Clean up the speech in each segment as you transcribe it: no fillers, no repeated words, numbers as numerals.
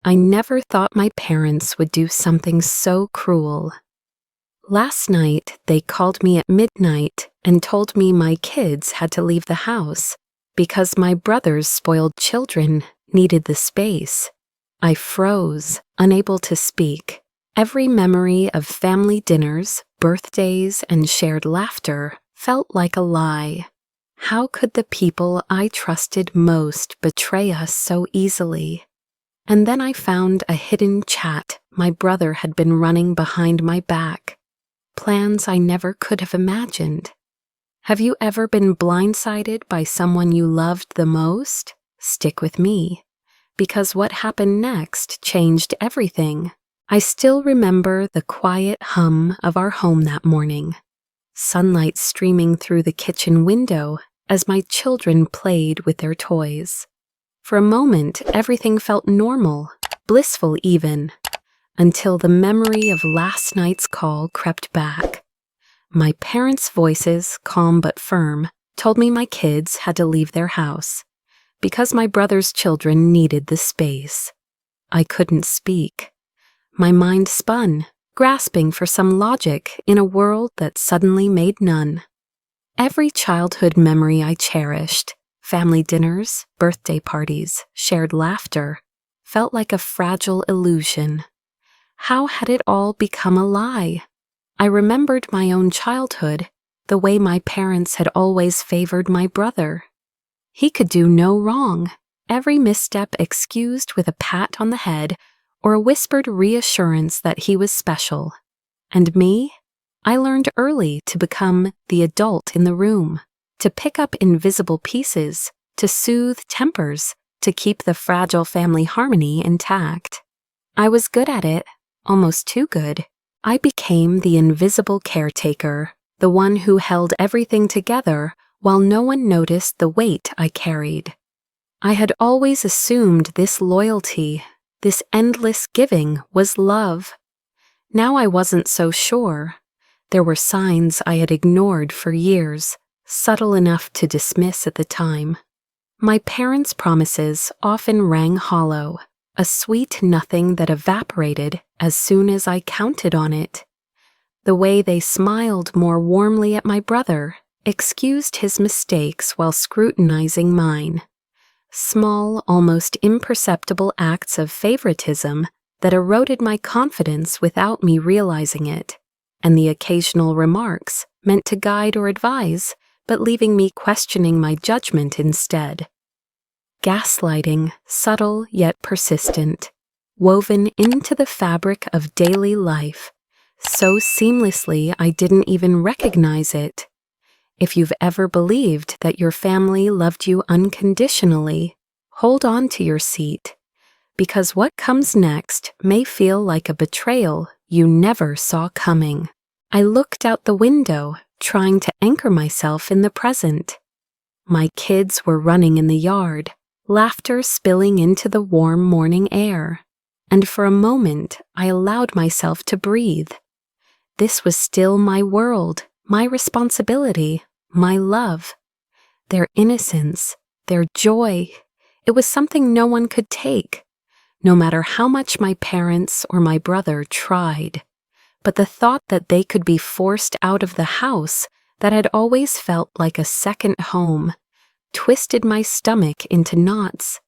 I never thought my parents would do something so cruel. Last night, they called me at midnight and told me my kids had to leave the house because my brother's spoiled children needed the space. I froze, unable to speak. Every memory of family dinners, birthdays, and shared laughter felt like a lie. How could the people I trusted most betray us so easily? And then I found a hidden chat my brother had been running behind my back. Plans I never could have imagined. Have you ever been blindsided by someone you loved the most? Stick with me, because what happened next changed everything. I still remember the quiet hum of our home that morning, sunlight streaming through the kitchen window as my children played with their toys. For a moment, everything felt normal, blissful even, until the memory of last night's call crept back. My parents' voices, calm but firm, told me my kids had to leave their house because my brother's children needed the space. I couldn't speak. My mind spun, grasping for some logic in a world that suddenly made none. Every childhood memory I cherished, family dinners, birthday parties, shared laughter, felt like a fragile illusion. How had it all become a lie? I remembered my own childhood, the way my parents had always favored my brother. He could do no wrong, every misstep excused with a pat on the head or a whispered reassurance that he was special. And me? I learned early to become the adult in the room, to pick up invisible pieces, to soothe tempers, to keep the fragile family harmony intact. I was good at it, almost too good. I became the invisible caretaker, the one who held everything together while no one noticed the weight I carried. I had always assumed this loyalty, this endless giving, was love. Now I wasn't so sure. There were signs I had ignored for years, subtle enough to dismiss at the time. My parents' promises often rang hollow, a sweet nothing that evaporated as soon as I counted on it. The way they smiled more warmly at my brother, excused his mistakes while scrutinizing mine. Small, almost imperceptible acts of favoritism that eroded my confidence without me realizing it, and the occasional remarks meant to guide or advise, but leaving me questioning my judgment instead. Gaslighting, subtle yet persistent, woven into the fabric of daily life, so seamlessly I didn't even recognize it. If you've ever believed that your family loved you unconditionally, hold on to your seat, because what comes next may feel like a betrayal you never saw coming. I looked out the window, trying to anchor myself in the present. My kids were running in the yard, laughter spilling into the warm morning air, and for a moment I allowed myself to breathe. This was still my world, my responsibility, my love. Their innocence, their joy, it was something no one could take, no matter how much my parents or my brother tried. But the thought that they could be forced out of the house that had always felt like a second home twisted my stomach into knots.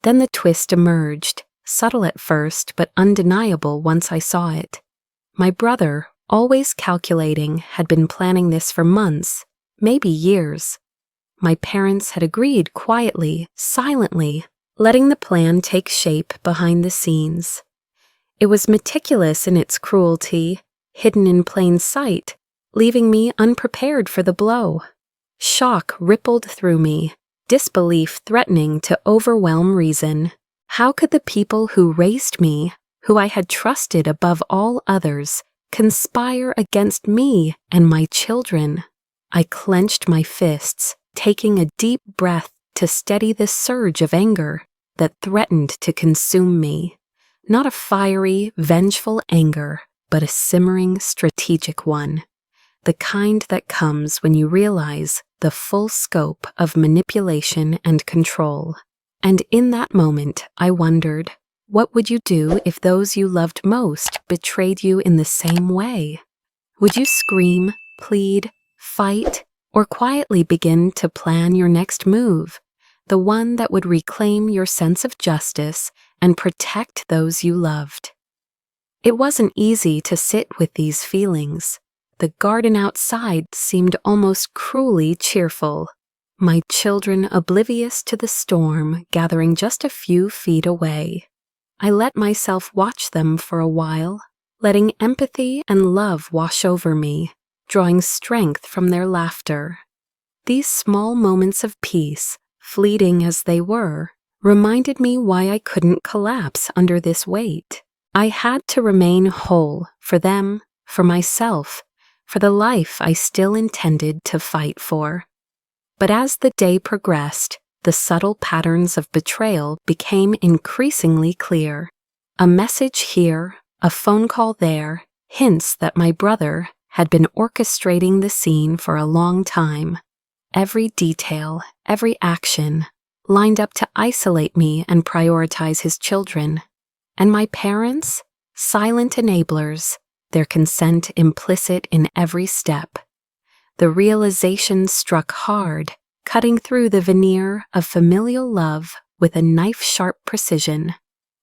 Then the twist emerged, subtle at first but undeniable once I saw it. My brother, always calculating, had been planning this for months, maybe years. My parents had agreed quietly, silently, letting the plan take shape behind the scenes. It was meticulous in its cruelty, hidden in plain sight, leaving me unprepared for the blow. Shock rippled through me, disbelief threatening to overwhelm reason. How could the people who raised me, who I had trusted above all others, conspire against me and my children? I clenched my fists, taking a deep breath to steady the surge of anger that threatened to consume me. Not a fiery, vengeful anger, but a simmering, strategic one. The kind that comes when you realize the full scope of manipulation and control. And in that moment, I wondered, What would you do if those you loved most betrayed you in the same way? Would you scream, plead, fight, or quietly begin to plan your next move, the one that would reclaim your sense of justice and protect those you loved? It wasn't easy to sit with these feelings. The garden outside seemed almost cruelly cheerful, my children oblivious to the storm gathering just a few feet away. I let myself watch them for a while, letting empathy and love wash over me, drawing strength from their laughter. These small moments of peace, fleeting as they were, reminded me why I couldn't collapse under this weight. I had to remain whole for them, for myself, for the life I still intended to fight for. But as the day progressed, the subtle patterns of betrayal became increasingly clear. A message here, a phone call there, hints that my brother had been orchestrating the scene for a long time. Every detail, every action, lined up to isolate me and prioritize his children. And my parents? Silent enablers, their consent implicit in every step. The realization struck hard, cutting through the veneer of familial love with a knife-sharp precision.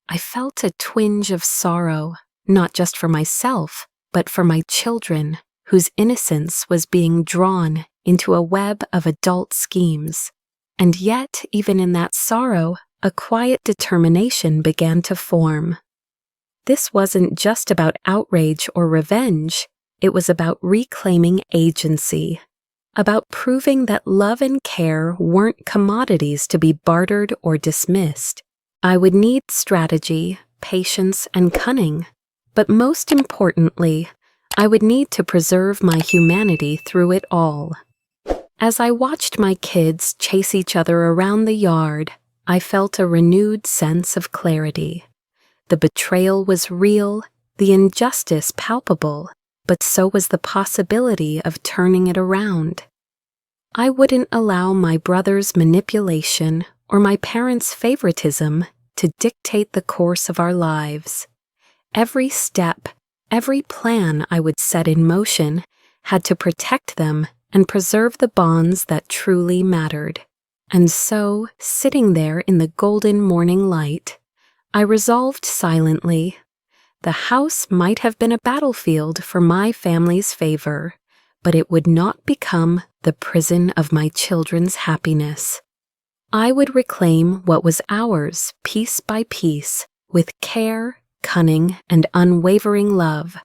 I felt a twinge of sorrow, not just for myself, but for my children, whose innocence was being drawn into a web of adult schemes. And yet, even in that sorrow, a quiet determination began to form. This wasn't just about outrage or revenge, it was about reclaiming agency, about proving that love and care weren't commodities to be bartered or dismissed. I would need strategy, patience, and cunning, but most importantly, I would need to preserve my humanity through it all. As I watched my kids chase each other around the yard, I felt a renewed sense of clarity. The betrayal was real, the injustice palpable, but so was the possibility of turning it around. I wouldn't allow my brother's manipulation or my parents' favoritism to dictate the course of our lives. Every step, every plan I would set in motion had to protect them and preserve the bonds that truly mattered. And so, sitting there in the golden morning light, I resolved silently. The house might have been a battlefield for my family's favor, but it would not become the prison of my children's happiness. I would reclaim what was ours piece by piece, with care, cunning, and unwavering love.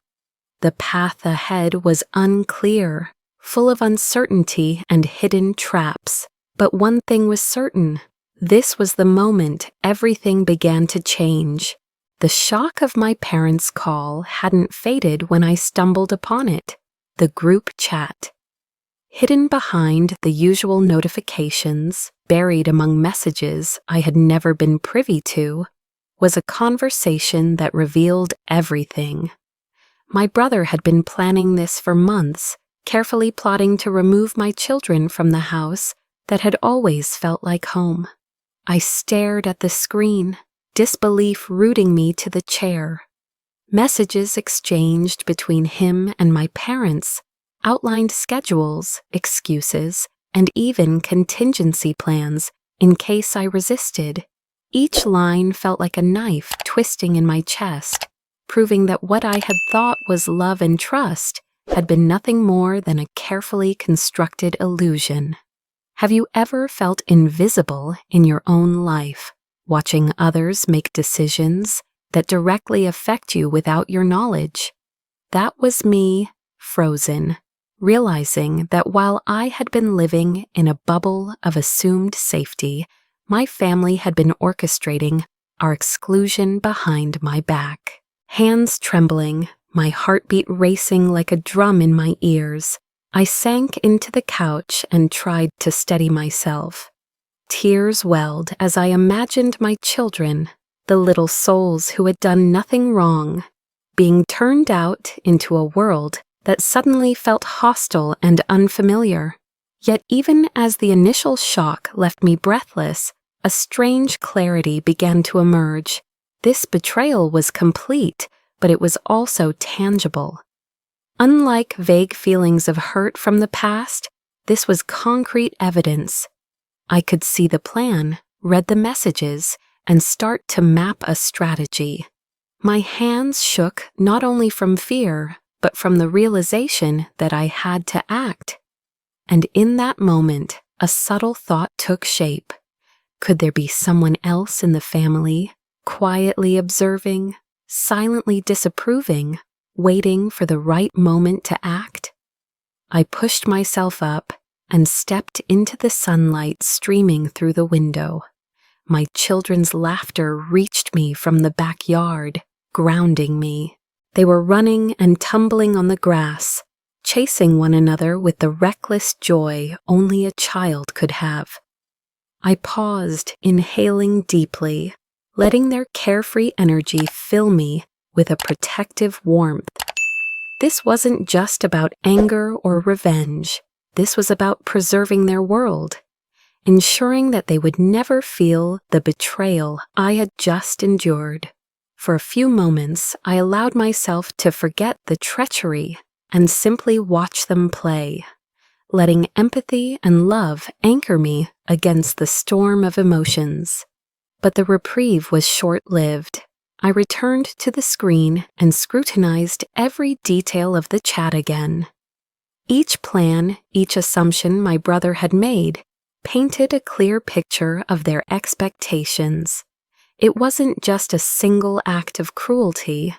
The path ahead was unclear, full of uncertainty and hidden traps. But one thing was certain. This was the moment everything began to change. The shock of my parents' call hadn't faded when I stumbled upon it. The group chat. Hidden behind the usual notifications, buried among messages I had never been privy to, was a conversation that revealed everything. My brother had been planning this for months, carefully plotting to remove my children from the house that had always felt like home. I stared at the screen, disbelief rooting me to the chair. Messages exchanged between him and my parents outlined schedules, excuses, and even contingency plans in case I resisted. Each line felt like a knife twisting in my chest, proving that what I had thought was love and trust had been nothing more than a carefully constructed illusion. Have you ever felt invisible in your own life, watching others make decisions that directly affect you without your knowledge? That was me, frozen, realizing that while I had been living in a bubble of assumed safety, my family had been orchestrating our exclusion behind my back. Hands trembling, my heartbeat racing like a drum in my ears, I sank into the couch and tried to steady myself. Tears welled as I imagined my children, the little souls who had done nothing wrong, being turned out into a world that suddenly felt hostile and unfamiliar. Yet even as the initial shock left me breathless, a strange clarity began to emerge. This betrayal was complete, but it was also tangible. Unlike vague feelings of hurt from the past, this was concrete evidence. I could see the plan, read the messages, and start to map a strategy. My hands shook not only from fear, but from the realization that I had to act. And in that moment, a subtle thought took shape. Could there be someone else in the family, quietly observing, silently disapproving, waiting for the right moment to act? I pushed myself up and stepped into the sunlight streaming through the window. My children's laughter reached me from the backyard, grounding me. They were running and tumbling on the grass, chasing one another with the reckless joy only a child could have. I paused, inhaling deeply, letting their carefree energy fill me with a protective warmth. This wasn't just about anger or revenge. This was about preserving their world, ensuring that they would never feel the betrayal I had just endured. For a few moments, I allowed myself to forget the treachery and simply watch them play, letting empathy and love anchor me against the storm of emotions. But the reprieve was short-lived. I returned to the screen and scrutinized every detail of the chat again. Each plan, each assumption my brother had made, painted a clear picture of their expectations. It wasn't just a single act of cruelty.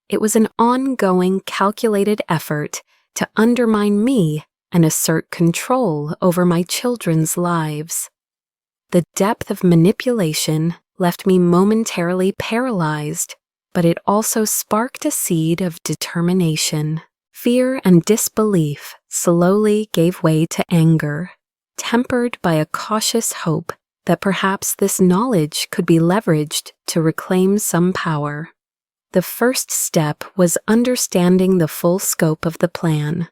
It was an ongoing, calculated effort to undermine me and assert control over my children's lives. The depth of manipulation left me momentarily paralyzed, but it also sparked a seed of determination. Fear and disbelief slowly gave way to anger, tempered by a cautious hope that perhaps this knowledge could be leveraged to reclaim some power. The first step was understanding the full scope of the plan.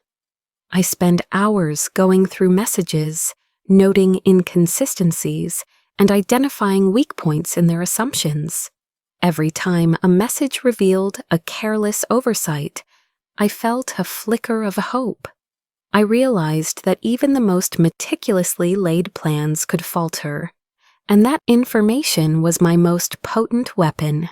I spent hours going through messages, noting inconsistencies, and identifying weak points in their assumptions. Every time a message revealed a careless oversight, I felt a flicker of hope. I realized that even the most meticulously laid plans could falter, and that information was my most potent weapon.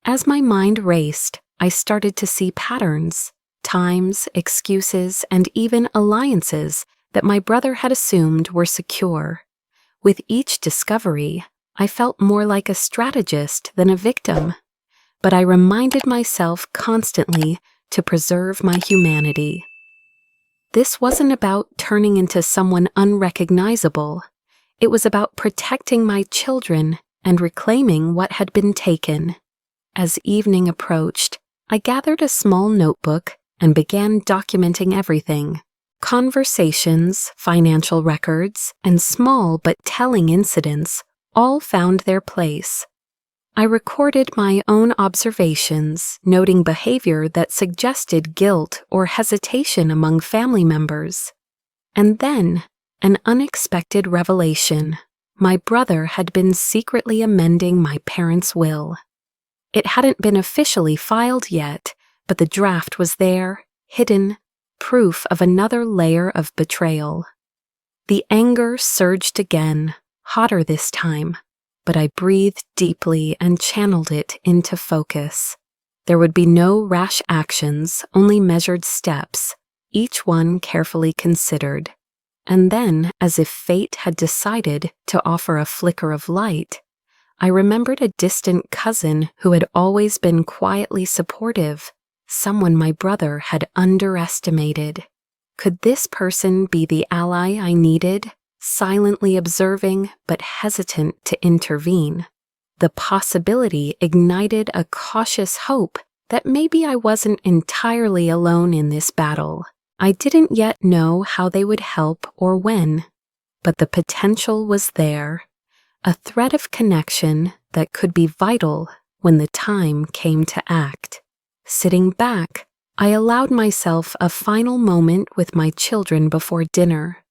As my mind raced, I started to see patterns, times, excuses, and even alliances that my brother had assumed were secure. With each discovery, I felt more like a strategist than a victim, but I reminded myself constantly to preserve my humanity. This wasn't about turning into someone unrecognizable. It was about protecting my children and reclaiming what had been taken. As evening approached, I gathered a small notebook and began documenting everything. Conversations, financial records, and small but telling incidents all found their place. I recorded my own observations, noting behavior that suggested guilt or hesitation among family members. And then, an unexpected revelation. My brother had been secretly amending my parents' will. It hadn't been officially filed yet, but the draft was there, hidden, proof of another layer of betrayal. The anger surged again, hotter this time, but I breathed deeply and channeled it into focus. There would be no rash actions, only measured steps, each one carefully considered. And then, as if fate had decided to offer a flicker of light, I remembered a distant cousin who had always been quietly supportive, someone my brother had underestimated. Could this person be the ally I needed, silently observing but hesitant to intervene? The possibility ignited a cautious hope that maybe I wasn't entirely alone in this battle. I didn't yet know how they would help or when, but the potential was there, a thread of connection that could be vital when the time came to act. Sitting back, I allowed myself a final moment with my children before dinner.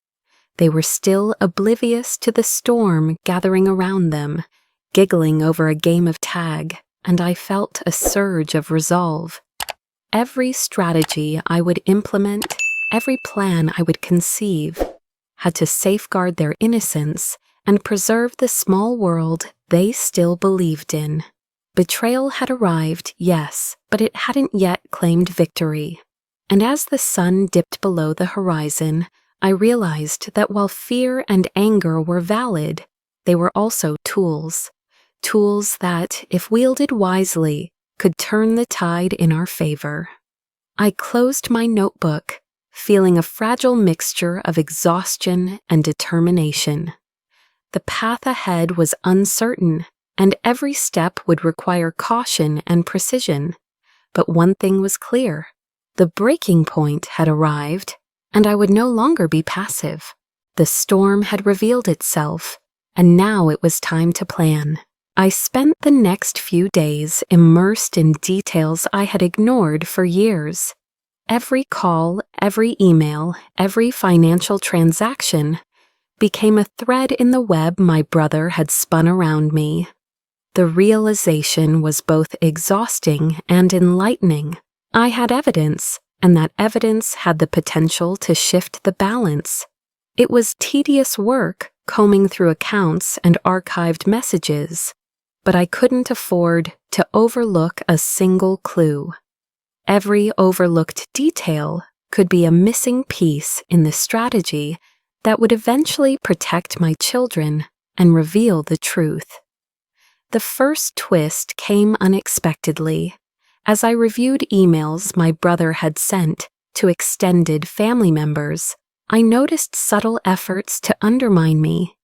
They were still oblivious to the storm gathering around them, giggling over a game of tag, and I felt a surge of resolve. Every strategy I would implement, every plan I would conceive, had to safeguard their innocence and preserve the small world they still believed in. Betrayal had arrived, yes, but it hadn't yet claimed victory. And as the sun dipped below the horizon, I realized that while fear and anger were valid, they were also tools. Tools that, if wielded wisely, could turn the tide in our favor. I closed my notebook, feeling a fragile mixture of exhaustion and determination. The path ahead was uncertain, and every step would require caution and precision. But one thing was clear. The breaking point had arrived, and I would no longer be passive. The storm had revealed itself, and now it was time to plan. I spent the next few days immersed in details I had ignored for years. Every call, every email, every financial transaction became a thread in the web my brother had spun around me. The realization was both exhausting and enlightening. I had evidence, and that evidence had the potential to shift the balance. It was tedious work combing through accounts and archived messages, but I couldn't afford to overlook a single clue. Every overlooked detail could be a missing piece in the strategy that would eventually protect my children and reveal the truth. The first twist came unexpectedly. As I reviewed emails my brother had sent to extended family members, I noticed subtle efforts to undermine me.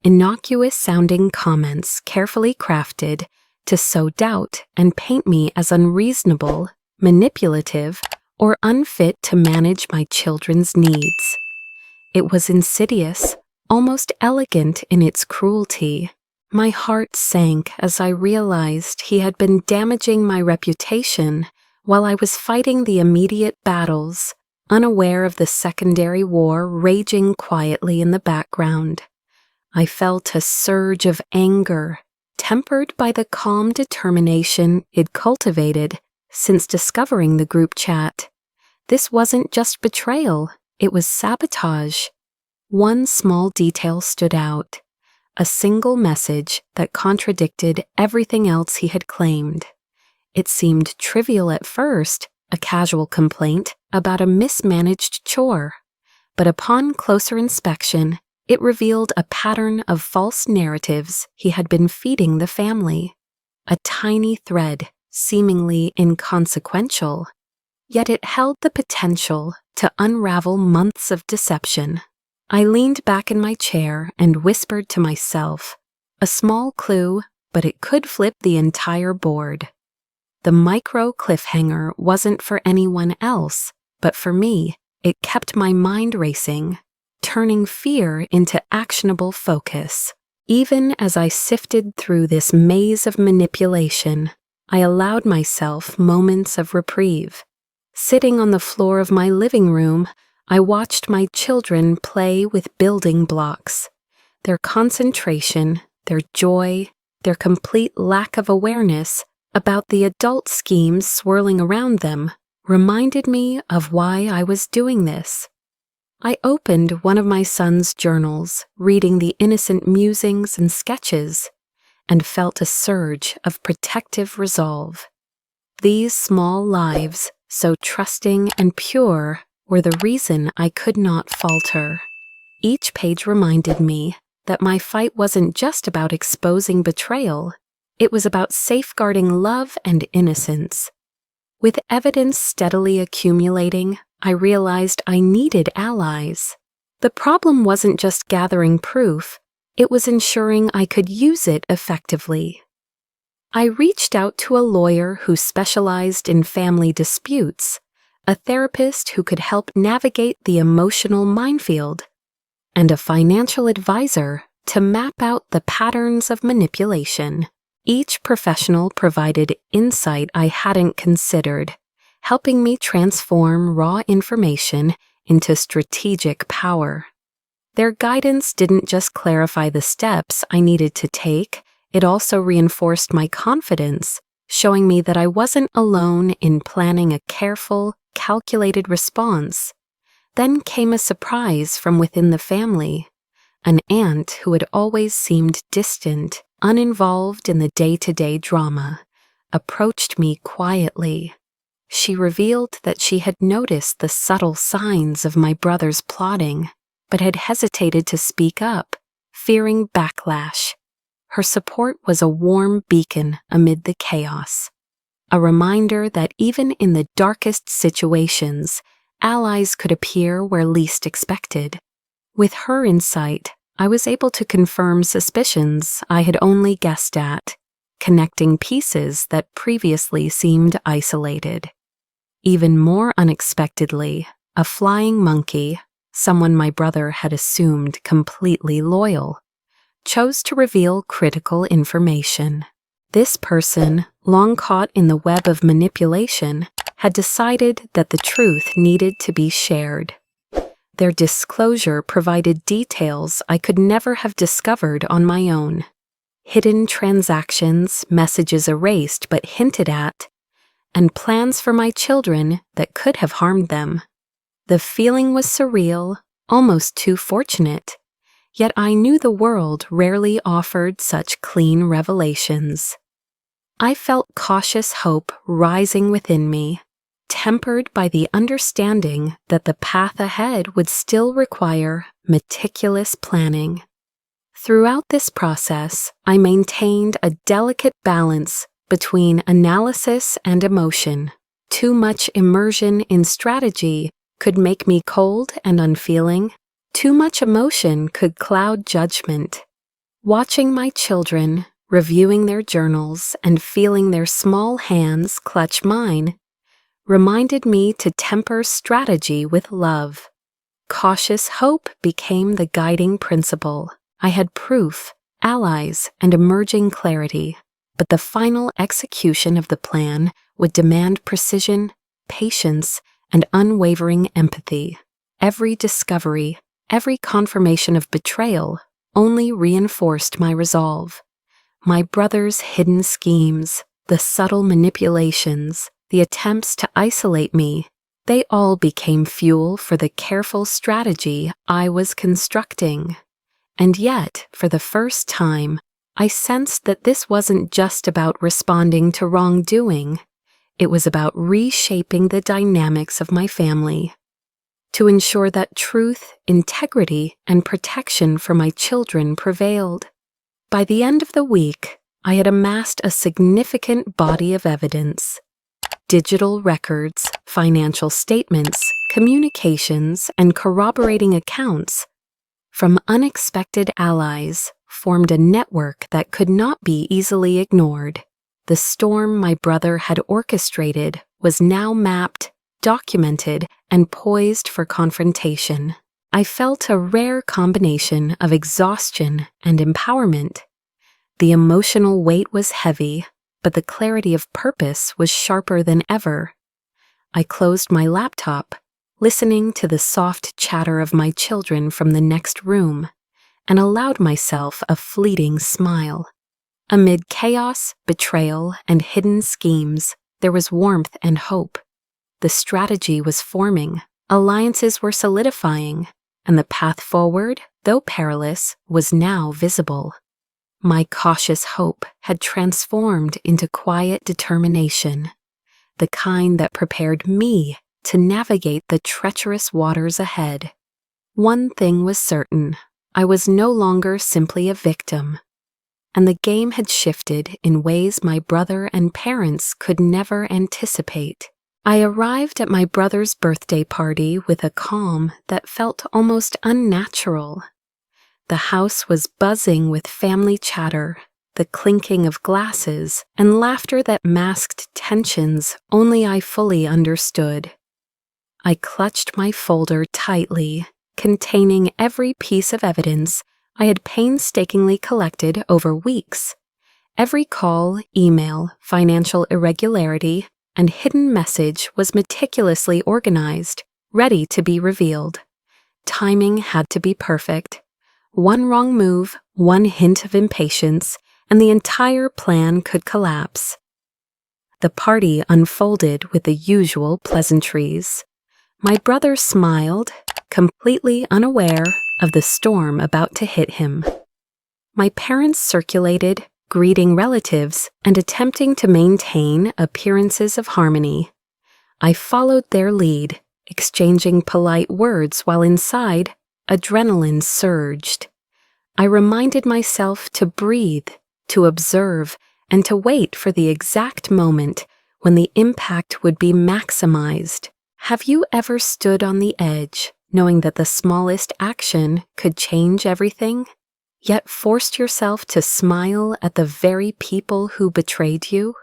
Innocuous-sounding comments carefully crafted to sow doubt and paint me as unreasonable, manipulative, or unfit to manage my children's needs. It was insidious, almost elegant in its cruelty. My heart sank as I realized he had been damaging my reputation while I was fighting the immediate battles, unaware of the secondary war raging quietly in the background. I felt a surge of anger, tempered by the calm determination it cultivated since discovering the group chat. This wasn't just betrayal, it was sabotage. One small detail stood out. A single message that contradicted everything else he had claimed. It seemed trivial at first, a casual complaint about a mismanaged chore, but upon closer inspection, it revealed a pattern of false narratives he had been feeding the family. A tiny thread, seemingly inconsequential, yet it held the potential to unravel months of deception. I leaned back in my chair and whispered to myself, a small clue, but it could flip the entire board. The micro cliffhanger wasn't for anyone else, but for me, it kept my mind racing, turning fear into actionable focus. Even as I sifted through this maze of manipulation, I allowed myself moments of reprieve. Sitting on the floor of my living room, I watched my children play with building blocks. Their concentration, their joy, their complete lack of awareness about the adult schemes swirling around them reminded me of why I was doing this. I opened one of my son's journals, reading the innocent musings and sketches, and felt a surge of protective resolve. These small lives, so trusting and pure, were the reason I could not falter. Each page reminded me that my fight wasn't just about exposing betrayal, it was about safeguarding love and innocence. With evidence steadily accumulating, I realized I needed allies. The problem wasn't just gathering proof, it was ensuring I could use it effectively. I reached out to a lawyer who specialized in family disputes, a therapist who could help navigate the emotional minefield, and a financial advisor to map out the patterns of manipulation. Each professional provided insight I hadn't considered, helping me transform raw information into strategic power. Their guidance didn't just clarify the steps I needed to take, it also reinforced my confidence showing me that I wasn't alone in planning a careful, calculated response. Then came a surprise from within the family. An aunt who had always seemed distant, uninvolved in the day-to-day drama, approached me quietly. She revealed that she had noticed the subtle signs of my brother's plotting, but had hesitated to speak up, fearing backlash. Her support was a warm beacon amid the chaos, a reminder that even in the darkest situations, allies could appear where least expected. With her insight, I was able to confirm suspicions I had only guessed at, connecting pieces that previously seemed isolated. Even more unexpectedly, a flying monkey, someone my brother had assumed completely loyal, chose to reveal critical information. This person, long caught in the web of manipulation, had decided that the truth needed to be shared. Their disclosure provided details I could never have discovered on my own. Hidden transactions, messages erased but hinted at, and plans for my children that could have harmed them. The feeling was surreal, almost too fortunate, yet I knew the world rarely offered such clean revelations. I felt cautious hope rising within me, tempered by the understanding that the path ahead would still require meticulous planning. Throughout this process, I maintained a delicate balance between analysis and emotion. Too much immersion in strategy could make me cold and unfeeling. Too much emotion could cloud judgment. Watching my children, reviewing their journals, and feeling their small hands clutch mine reminded me to temper strategy with love. Cautious hope became the guiding principle. I had proof, allies, and emerging clarity, but the final execution of the plan would demand precision, patience, and unwavering empathy. Every discovery, every confirmation of betrayal only reinforced my resolve. My brother's hidden schemes, the subtle manipulations, the attempts to isolate me, they all became fuel for the careful strategy I was constructing. And yet, for the first time, I sensed that this wasn't just about responding to wrongdoing. It was about reshaping the dynamics of my family, to ensure that truth, integrity, and protection for my children prevailed. By the end of the week, I had amassed a significant body of evidence. Digital records, financial statements, communications, and corroborating accounts from unexpected allies formed a network that could not be easily ignored. The storm my brother had orchestrated was now mapped, documented, and poised for confrontation. I felt a rare combination of exhaustion and empowerment. The emotional weight was heavy, but the clarity of purpose was sharper than ever. I closed my laptop, listening to the soft chatter of my children from the next room, and allowed myself a fleeting smile. Amid chaos, betrayal, and hidden schemes, there was warmth and hope. The strategy was forming, alliances were solidifying, and the path forward, though perilous, was now visible. My cautious hope had transformed into quiet determination, the kind that prepared me to navigate the treacherous waters ahead. One thing was certain: I was no longer simply a victim, and the game had shifted in ways my brother and parents could never anticipate. I arrived at my brother's birthday party with a calm that felt almost unnatural. The house was buzzing with family chatter, the clinking of glasses, and laughter that masked tensions only I fully understood. I clutched my folder tightly, containing every piece of evidence I had painstakingly collected over weeks. Every call, email, financial irregularity, and hidden message was meticulously organized, ready to be revealed. Timing had to be perfect. One wrong move, one hint of impatience, and the entire plan could collapse. The party unfolded with the usual pleasantries. My brother smiled, completely unaware of the storm about to hit him. My parents circulated, greeting relatives and attempting to maintain appearances of harmony. I followed their lead, exchanging polite words while inside, adrenaline surged. I reminded myself to breathe, to observe, and to wait for the exact moment when the impact would be maximized. Have you ever stood on the edge, knowing that the smallest action could change everything, yet forced yourself to smile at the very people who betrayed you?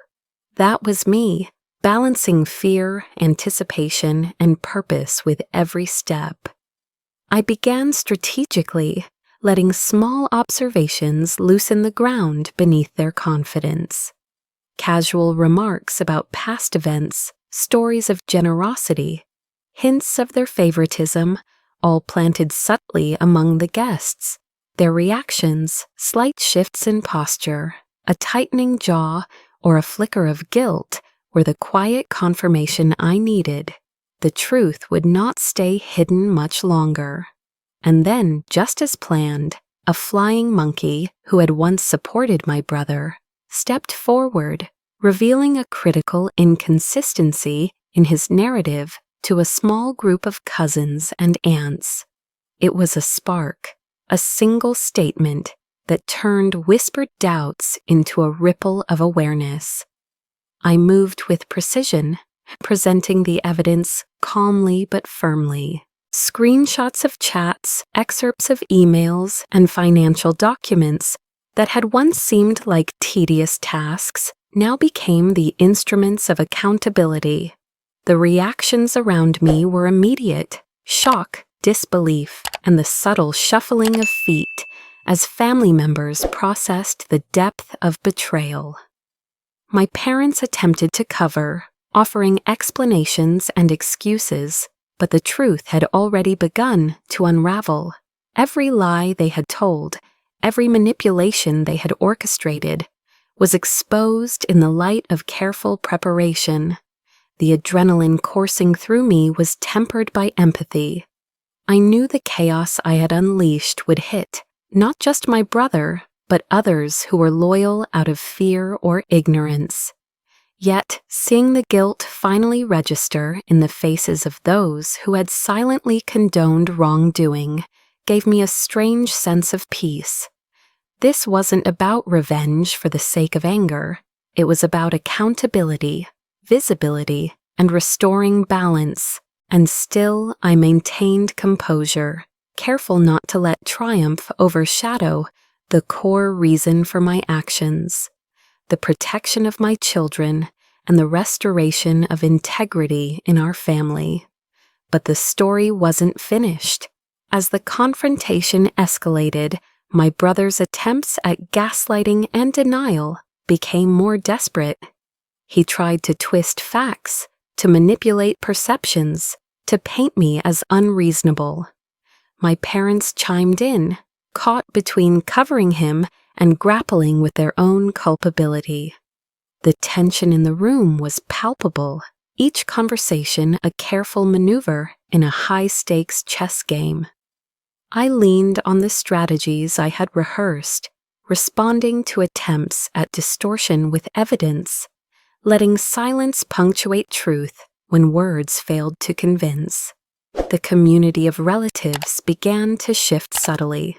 That was me, balancing fear, anticipation, and purpose with every step. I began strategically, letting small observations loosen the ground beneath their confidence. Casual remarks about past events, stories of generosity, hints of their favoritism, all planted subtly among the guests. Their reactions, slight shifts in posture, a tightening jaw, or a flicker of guilt were the quiet confirmation I needed. The truth would not stay hidden much longer. And then, just as planned, a flying monkey who had once supported my brother stepped forward, revealing a critical inconsistency in his narrative to a small group of cousins and aunts. It was a spark, a single statement that turned whispered doubts into a ripple of awareness. I moved with precision, presenting the evidence calmly but firmly. Screenshots of chats, excerpts of emails, and financial documents that had once seemed like tedious tasks now became the instruments of accountability. The reactions around me were immediate: shock, disbelief, and the subtle shuffling of feet as family members processed the depth of betrayal. My parents attempted to cover, offering explanations and excuses, but the truth had already begun to unravel. Every lie they had told, every manipulation they had orchestrated, was exposed in the light of careful preparation. The adrenaline coursing through me was tempered by empathy. I knew the chaos I had unleashed would hit not just my brother, but others who were loyal out of fear or ignorance. Yet, seeing the guilt finally register in the faces of those who had silently condoned wrongdoing gave me a strange sense of peace. This wasn't about revenge for the sake of anger. It was about accountability, visibility, and restoring balance. And still, I maintained composure, careful not to let triumph overshadow the core reason for my actions: the protection of my children and the restoration of integrity in our family. But the story wasn't finished. As the confrontation escalated, my brother's attempts at gaslighting and denial became more desperate. He tried to twist facts, to manipulate perceptions, to paint me as unreasonable. My parents chimed in, caught between covering him and grappling with their own culpability. The tension in the room was palpable, each conversation a careful maneuver in a high-stakes chess game. I leaned on the strategies I had rehearsed, responding to attempts at distortion with evidence, letting silence punctuate truth when words failed to convince. The community of relatives began to shift subtly.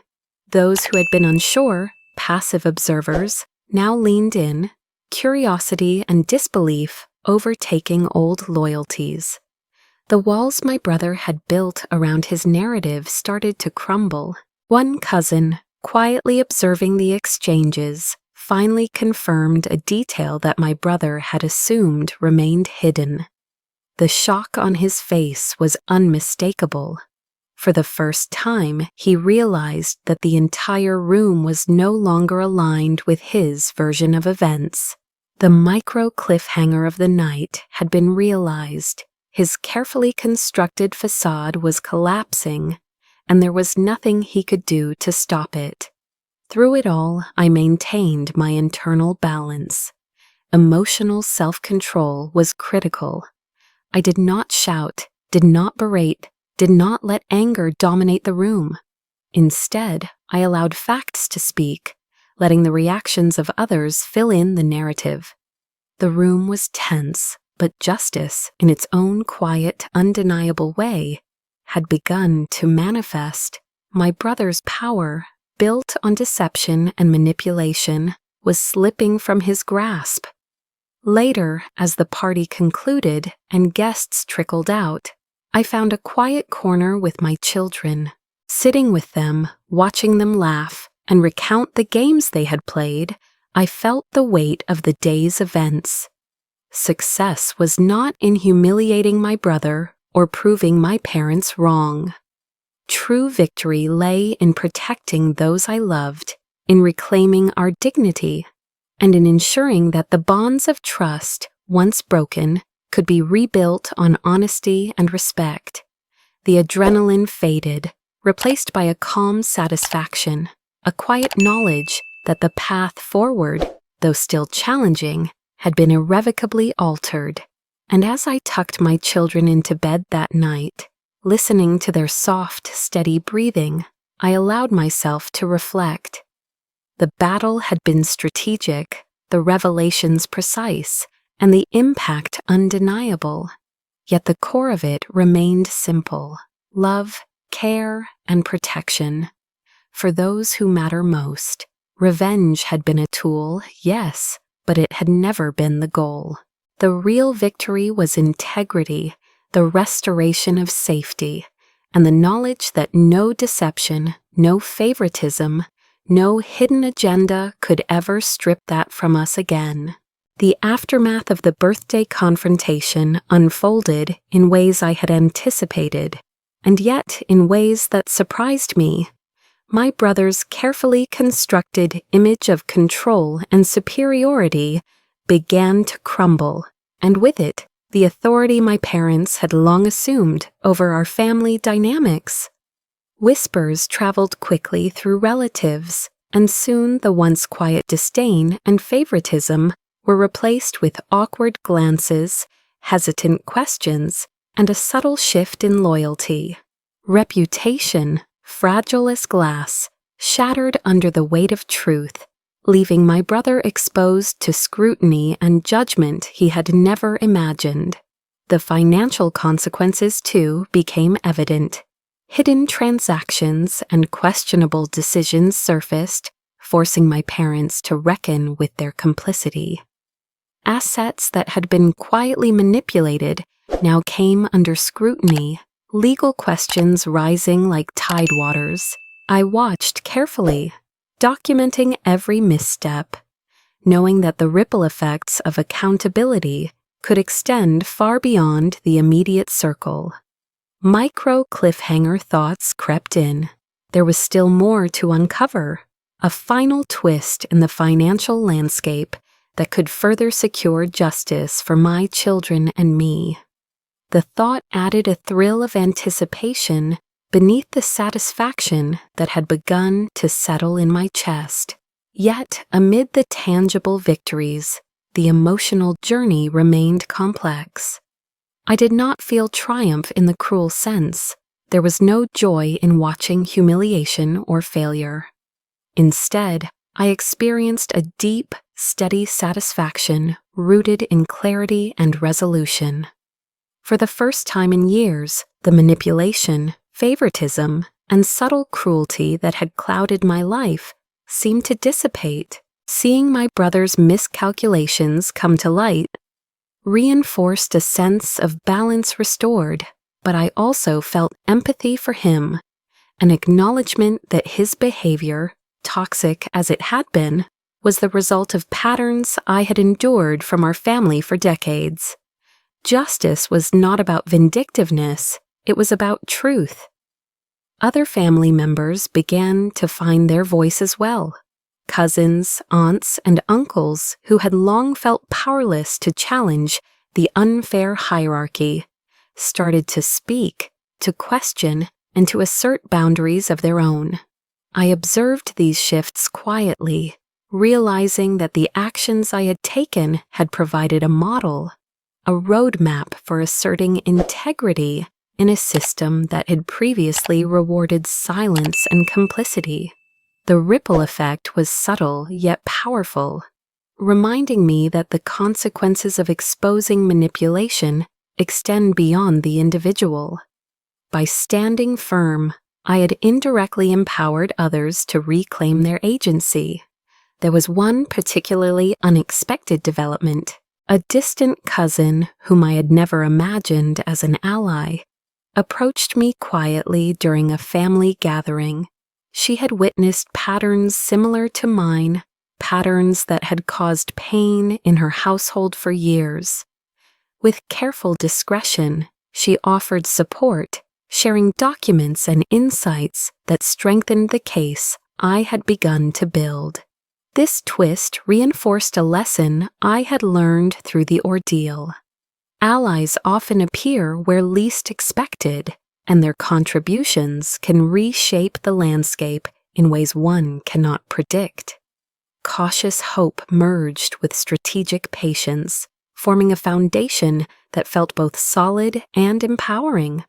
Those who had been unsure, passive observers, now leaned in, curiosity and disbelief overtaking old loyalties. The walls my brother had built around his narrative started to crumble. One cousin, quietly observing the exchanges, finally confirmed a detail that my brother had assumed remained hidden. The shock on his face was unmistakable. For the first time, he realized that the entire room was no longer aligned with his version of events. The micro cliffhanger of the night had been realized. His carefully constructed facade was collapsing, and there was nothing he could do to stop it. Through it all, I maintained my internal balance. emotional self-control was critical. I did not shout, did not berate, did not let anger dominate the room. Instead, I allowed facts to speak, letting the reactions of others fill in the narrative. The room was tense, but justice, in its own quiet, undeniable way, had begun to manifest. My brother's power, built on deception and manipulation, was slipping from his grasp. Later, as the party concluded and guests trickled out, I found a quiet corner with my children. Sitting with them, watching them laugh and recount the games they had played, I felt the weight of the day's events. Success was not in humiliating my brother or proving my parents wrong. True victory lay in protecting those I loved, in reclaiming our dignity, and in ensuring that the bonds of trust, once broken, could be rebuilt on honesty and respect. The adrenaline faded, replaced by a calm satisfaction, a quiet knowledge that the path forward, though still challenging, had been irrevocably altered. And as I tucked my children into bed that night, listening to their soft, steady breathing, I allowed myself to reflect. The battle had been strategic, the revelations precise, and the impact undeniable. Yet the core of it remained simple: love, care, and protection. For those who matter most, revenge had been a tool, yes, but it had never been the goal. The real victory was integrity, the restoration of safety, and the knowledge that no deception, no favoritism, no hidden agenda could ever strip that from us again. The aftermath of the birthday confrontation unfolded in ways I had anticipated, and yet in ways that surprised me. My brother's carefully constructed image of control and superiority began to crumble, and with it, the authority my parents had long assumed over our family dynamics. Whispers traveled quickly through relatives, and soon the once quiet disdain and favoritism were replaced with awkward glances, hesitant questions, and a subtle shift in loyalty. Reputation, fragile as glass, shattered under the weight of truth, leaving my brother exposed to scrutiny and judgment he had never imagined. The financial consequences, too, became evident. Hidden transactions and questionable decisions surfaced, forcing my parents to reckon with their complicity. Assets that had been quietly manipulated now came under scrutiny, legal questions rising like tidewaters. I watched carefully, documenting every misstep, knowing that the ripple effects of accountability could extend far beyond the immediate circle. Micro cliffhanger thoughts crept in. There was still more to uncover, a final twist in the financial landscape that could further secure justice for my children and me. The thought added a thrill of anticipation beneath the satisfaction that had begun to settle in my chest. Yet, amid the tangible victories, the emotional journey remained complex. I did not feel triumph in the cruel sense. There was no joy in watching humiliation or failure. Instead, I experienced a deep, steady satisfaction rooted in clarity and resolution. For the first time in years, the manipulation, favoritism, and subtle cruelty that had clouded my life seemed to dissipate. Seeing my brother's miscalculations come to light reinforced a sense of balance restored, but I also felt empathy for him, an acknowledgement that his behavior, toxic as it had been, was the result of patterns I had endured from our family for decades. Justice was not about vindictiveness, it was about truth. Other family members began to find their voice as well. Cousins, aunts, and uncles who had long felt powerless to challenge the unfair hierarchy started to speak, to question, and to assert boundaries of their own. I observed these shifts quietly, realizing that the actions I had taken had provided a model, a roadmap for asserting integrity in a system that had previously rewarded silence and complicity. The ripple effect was subtle yet powerful, reminding me that the consequences of exposing manipulation extend beyond the individual. By standing firm, I had indirectly empowered others to reclaim their agency. There was one particularly unexpected development. A distant cousin, whom I had never imagined as an ally, approached me quietly during a family gathering. She had witnessed patterns similar to mine, patterns that had caused pain in her household for years. With careful discretion, she offered support, sharing documents and insights that strengthened the case I had begun to build. This twist reinforced a lesson I had learned through the ordeal. Allies often appear where least expected, and their contributions can reshape the landscape in ways one cannot predict. Cautious hope merged with strategic patience, forming a foundation that felt both solid and empowering.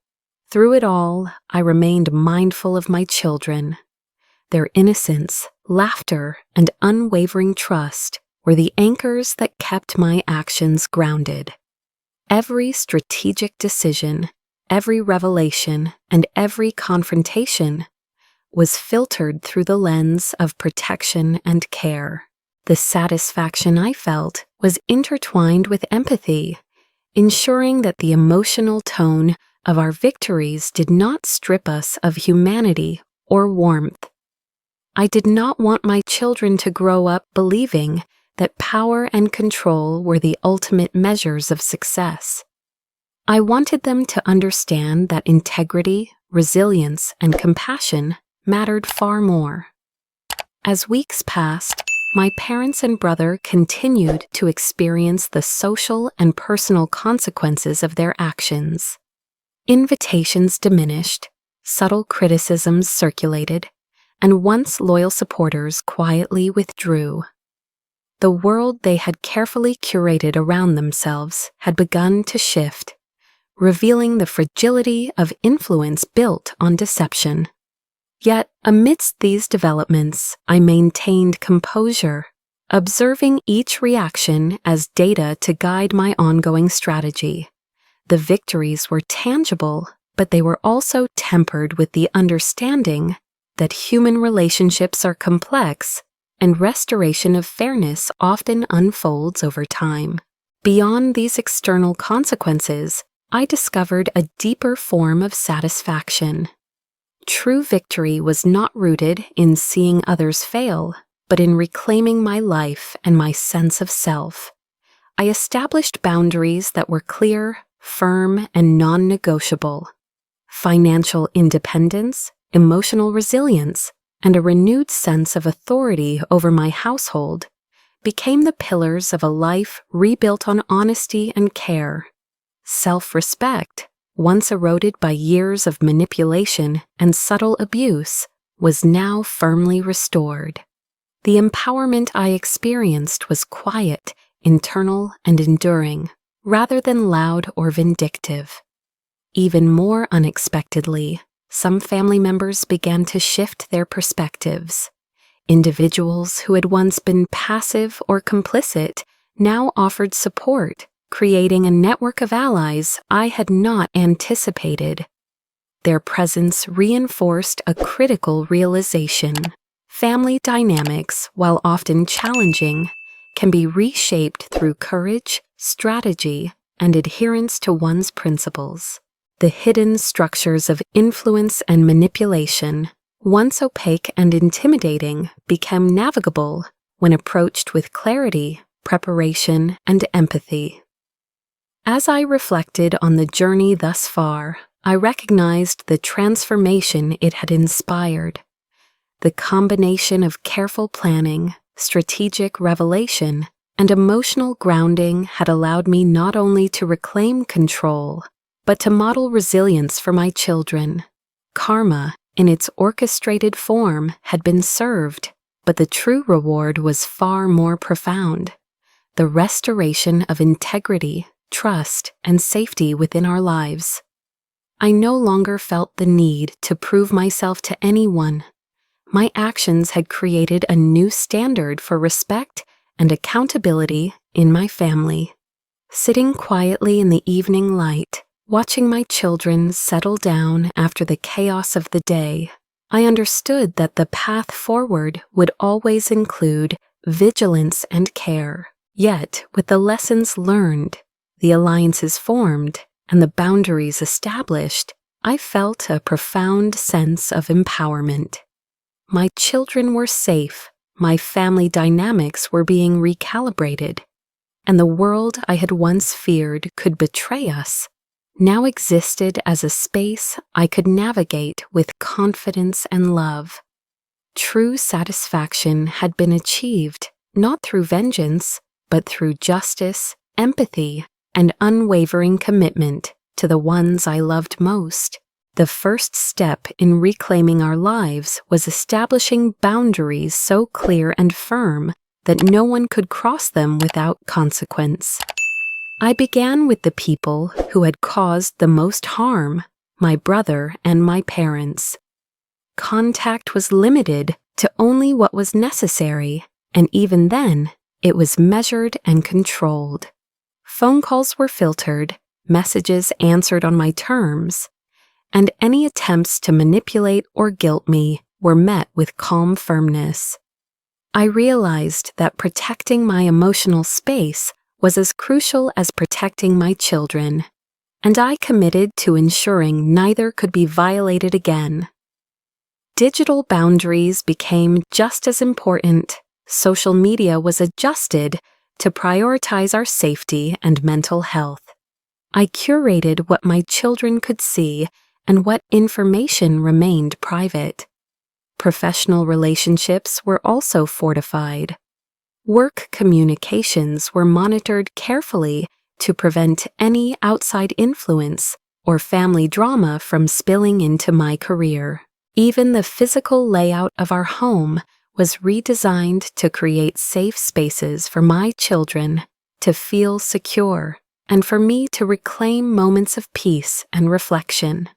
Through it all, I remained mindful of my children. Their innocence, laughter, and unwavering trust were the anchors that kept my actions grounded. Every strategic decision, every revelation, and every confrontation was filtered through the lens of protection and care. The satisfaction I felt was intertwined with empathy, ensuring that the emotional tone of our victories did not strip us of humanity or warmth. I did not want my children to grow up believing that power and control were the ultimate measures of success. I wanted them to understand that integrity, resilience, and compassion mattered far more. As weeks passed, my parents and brother continued to experience the social and personal consequences of their actions. Invitations diminished, subtle criticisms circulated, and once loyal supporters quietly withdrew. The world they had carefully curated around themselves had begun to shift, revealing the fragility of influence built on deception. Yet, amidst these developments, I maintained composure, observing each reaction as data to guide my ongoing strategy. The victories were tangible, but they were also tempered with the understanding that human relationships are complex and restoration of fairness often unfolds over time. Beyond these external consequences, I discovered a deeper form of satisfaction. True victory was not rooted in seeing others fail, but in reclaiming my life and my sense of self. I established boundaries that were clear, firm, and non-negotiable. Financial independence, emotional resilience, and a renewed sense of authority over my household became the pillars of a life rebuilt on honesty and care. Self-respect, once eroded by years of manipulation and subtle abuse, was now firmly restored. The empowerment I experienced was quiet, internal, and enduring, rather than loud or vindictive. Even more unexpectedly, some family members began to shift their perspectives. Individuals who had once been passive or complicit now offered support, creating a network of allies I had not anticipated. Their presence reinforced a critical realization. Family dynamics, while often challenging, can be reshaped through courage, strategy, and adherence to one's principles. The hidden structures of influence and manipulation, once opaque and intimidating, became navigable when approached with clarity, preparation, and empathy. As I reflected on the journey thus far, I recognized the transformation it had inspired. The combination of careful planning, strategic revelation, and emotional grounding had allowed me not only to reclaim control, but to model resilience for my children. Karma, in its orchestrated form, had been served, but the true reward was far more profound: the restoration of integrity, trust, and safety within our lives. I no longer felt the need to prove myself to anyone. My actions had created a new standard for respect and accountability in my family. Sitting quietly in the evening light, watching my children settle down after the chaos of the day, I understood that the path forward would always include vigilance and care. Yet, with the lessons learned, the alliances formed, and the boundaries established, I felt a profound sense of empowerment. My children were safe, my family dynamics were being recalibrated, and the world I had once feared could betray us now existed as a space I could navigate with confidence and love. True satisfaction had been achieved not through vengeance, but through justice, empathy, and unwavering commitment to the ones I loved most. The first step in reclaiming our lives was establishing boundaries so clear and firm that no one could cross them without consequence. I began with the people who had caused the most harm, my brother and my parents. Contact was limited to only what was necessary, and even then, it was measured and controlled. Phone calls were filtered, messages answered on my terms, and any attempts to manipulate or guilt me were met with calm firmness. I realized that protecting my emotional space was as crucial as protecting my children, and I committed to ensuring neither could be violated again. Digital boundaries became just as important. Social media was adjusted to prioritize our safety and mental health. I curated what my children could see and what information remained private. Professional relationships were also fortified. Work communications were monitored carefully to prevent any outside influence or family drama from spilling into my career. Even the physical layout of our home was redesigned to create safe spaces for my children to feel secure and for me to reclaim moments of peace and reflection.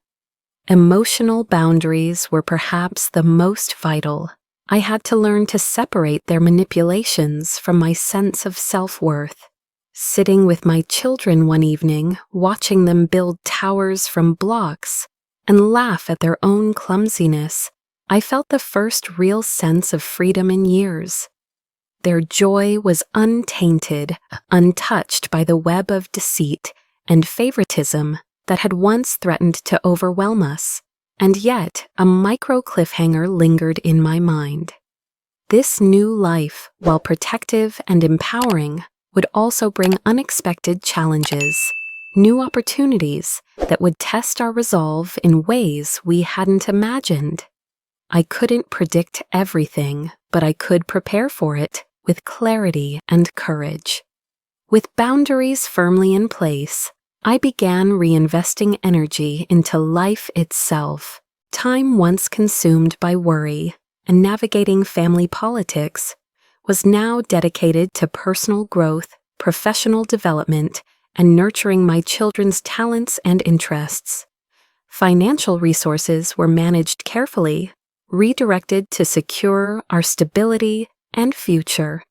Emotional boundaries were perhaps the most vital. I had to learn to separate their manipulations from my sense of self-worth. Sitting with my children one evening, watching them build towers from blocks and laugh at their own clumsiness, I felt the first real sense of freedom in years. Their joy was untainted, untouched by the web of deceit and favoritism that had once threatened to overwhelm us, and yet a micro cliffhanger lingered in my mind. This new life, while protective and empowering, would also bring unexpected challenges, new opportunities that would test our resolve in ways we hadn't imagined. I couldn't predict everything, but I could prepare for it with clarity and courage. With boundaries firmly in place, I began reinvesting energy into life itself. Time once consumed by worry and navigating family politics was now dedicated to personal growth, professional development, and nurturing my children's talents and interests. Financial resources were managed carefully, redirected to secure our stability and future.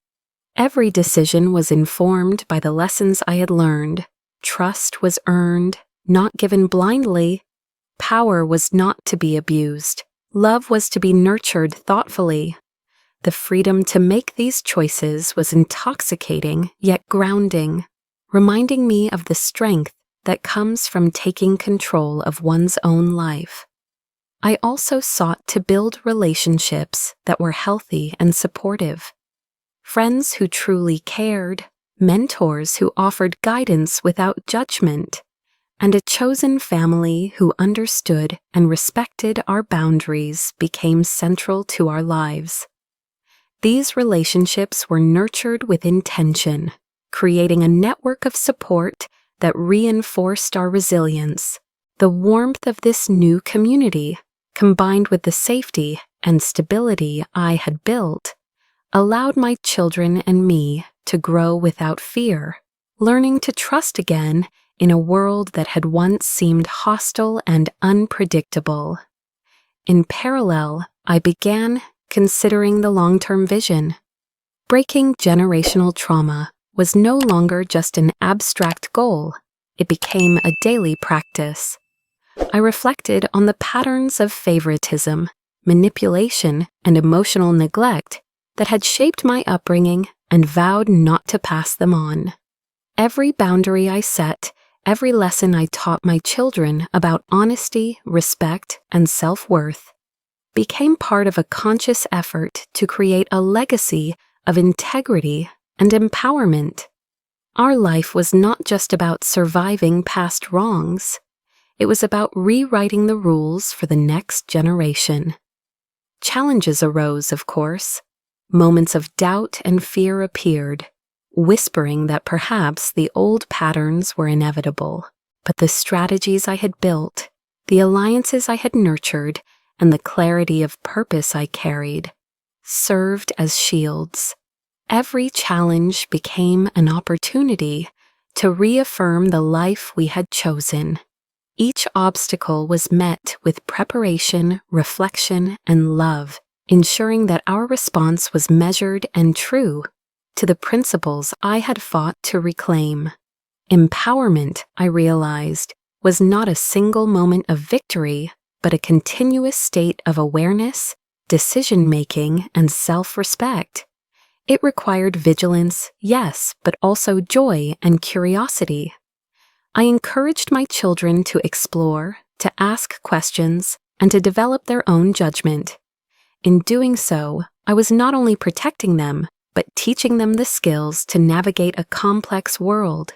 Every decision was informed by the lessons I had learned. Trust was earned, not given blindly. Power was not to be abused. Love was to be nurtured thoughtfully. The freedom to make these choices was intoxicating yet grounding, reminding me of the strength that comes from taking control of one's own life. I also sought to build relationships that were healthy and supportive. Friends who truly cared, mentors who offered guidance without judgment, and a chosen family who understood and respected our boundaries became central to our lives. These relationships were nurtured with intention, creating a network of support that reinforced our resilience. The warmth of this new community, combined with the safety and stability I had built, allowed my children and me to grow without fear, learning to trust again in a world that had once seemed hostile and unpredictable. In parallel, I began considering the long-term vision. Breaking generational trauma was no longer just an abstract goal. It became a daily practice. I reflected on the patterns of favoritism, manipulation, and emotional neglect that had shaped my upbringing and vowed not to pass them on. Every boundary I set, every lesson I taught my children about honesty, respect, and self-worth became part of a conscious effort to create a legacy of integrity and empowerment. Our life was not just about surviving past wrongs. It was about rewriting the rules for the next generation. Challenges arose, of course. Moments of doubt and fear appeared, whispering that perhaps the old patterns were inevitable. But the strategies I had built, the alliances I had nurtured, and the clarity of purpose I carried served as shields. Every challenge became an opportunity to reaffirm the life we had chosen. Each obstacle was met with preparation, reflection, and love, ensuring that our response was measured and true to the principles I had fought to reclaim. Empowerment, I realized, was not a single moment of victory, but a continuous state of awareness, decision-making, and self-respect. It required vigilance, yes, but also joy and curiosity. I encouraged my children to explore, to ask questions, and to develop their own judgment. In doing so, I was not only protecting them, but teaching them the skills to navigate a complex world,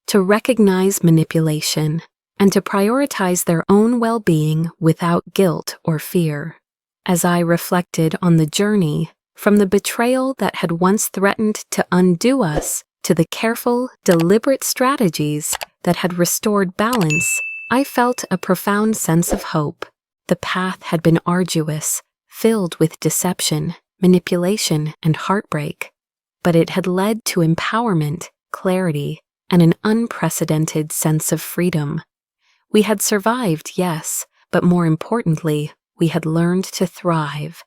to recognize manipulation, and to prioritize their own well-being without guilt or fear. As I reflected on the journey, from the betrayal that had once threatened to undo us to the careful, deliberate strategies that had restored balance, I felt a profound sense of hope. The path had been arduous, filled with deception, manipulation, and heartbreak, but it had led to empowerment, clarity, and an unprecedented sense of freedom. We had survived, yes, but more importantly, we had learned to thrive.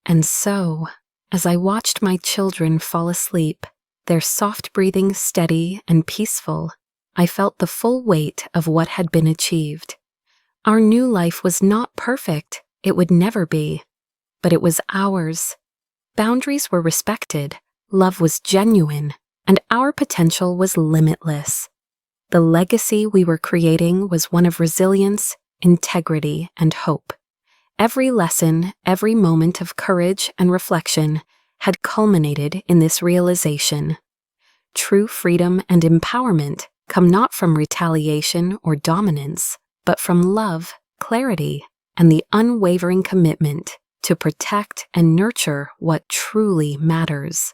And so, as I watched my children fall asleep, their soft breathing steady and peaceful, I felt the full weight of what had been achieved. Our new life was not perfect, it would never be, but it was ours. Boundaries were respected, love was genuine, and our potential was limitless. The legacy we were creating was one of resilience, integrity, and hope. Every lesson, every moment of courage and reflection had culminated in this realization. True freedom and empowerment come not from retaliation or dominance, but from love, clarity, and the unwavering commitment to protect and nurture what truly matters.